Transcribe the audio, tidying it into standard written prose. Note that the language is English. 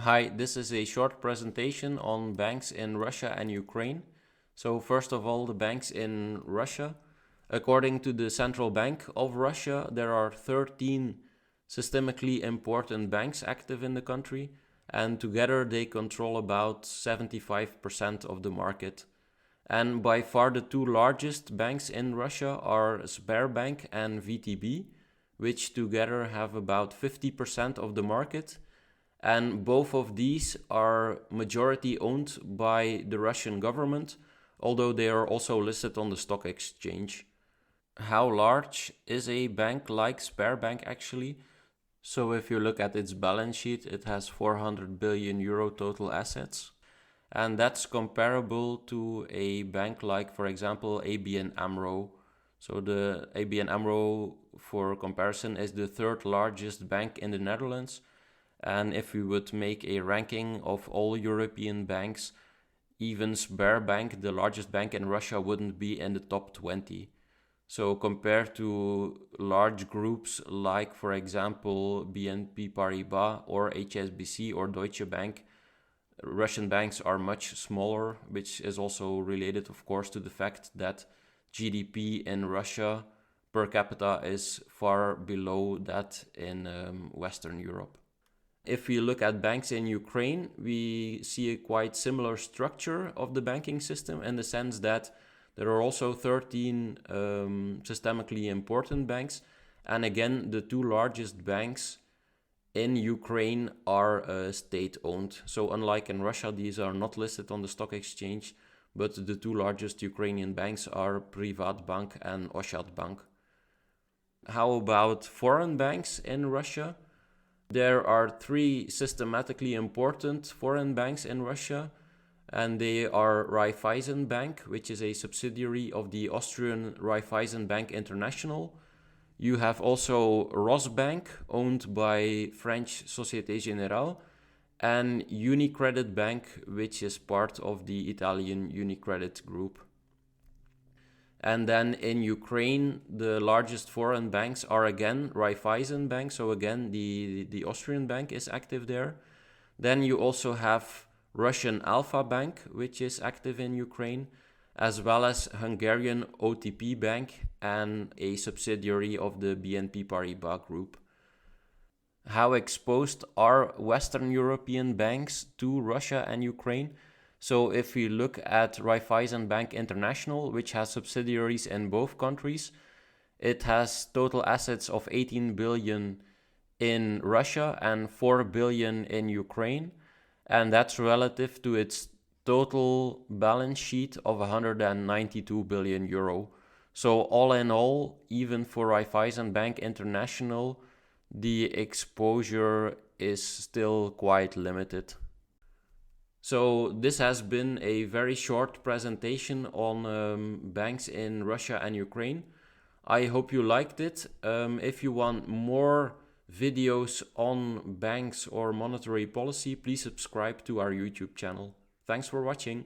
Hi, this is a short presentation on banks in Russia and Ukraine. So first of all, the banks in Russia. According to the Central Bank of Russia, there are 13 systemically important banks active in the country, and together they control about 75% of the market. And by far the two largest banks in Russia are Sberbank and VTB, which together have about 50% of the market. And both of these are majority owned by the Russian government, although they are also listed on the stock exchange. How large is a bank like Sberbank actually? So if you look at its balance sheet, it has 400 billion euro total assets. And that's comparable to a bank like, for example, ABN AMRO. So the ABN AMRO, for comparison, is the third largest bank in the Netherlands. And if we would make a ranking of all European banks, even Sberbank, the largest bank in Russia, wouldn't be in the top 20. So compared to large groups like, for example, BNP Paribas or HSBC or Deutsche Bank, Russian banks are much smaller, which is also related, of course, to the fact that GDP in Russia per capita is far below that in Western Europe. If we look at banks in Ukraine, we see a quite similar structure of the banking system in the sense that there are also 13 systemically important banks. And again, the two largest banks in Ukraine are state-owned. So unlike in Russia, these are not listed on the stock exchange, but the two largest Ukrainian banks are Privatbank and Oschadbank. How about foreign banks in Russia? There are three systematically important foreign banks in Russia, and they are Raiffeisen Bank, which is a subsidiary of the Austrian Raiffeisen Bank International. You have also Rosbank, owned by French Societe Generale, and UniCredit Bank, which is part of the Italian UniCredit group. And then in Ukraine, the largest foreign banks are again Raiffeisen Bank. So again, the Austrian bank is active there. Then you also have Russian Alpha Bank, which is active in Ukraine, as well as Hungarian OTP Bank and a subsidiary of the BNP Paribas group. How exposed are Western European banks to Russia and Ukraine? So if we look at Raiffeisen Bank International, which has subsidiaries in both countries, it has total assets of 18 billion in Russia and 4 billion in Ukraine. And that's relative to its total balance sheet of 192 billion euro. So all in all, even for Raiffeisen Bank International, the exposure is still quite limited. So this has been a very short presentation on banks in Russia and Ukraine. I hope you liked it. If you want more videos on banks or monetary policy, please subscribe to our YouTube channel. Thanks for watching.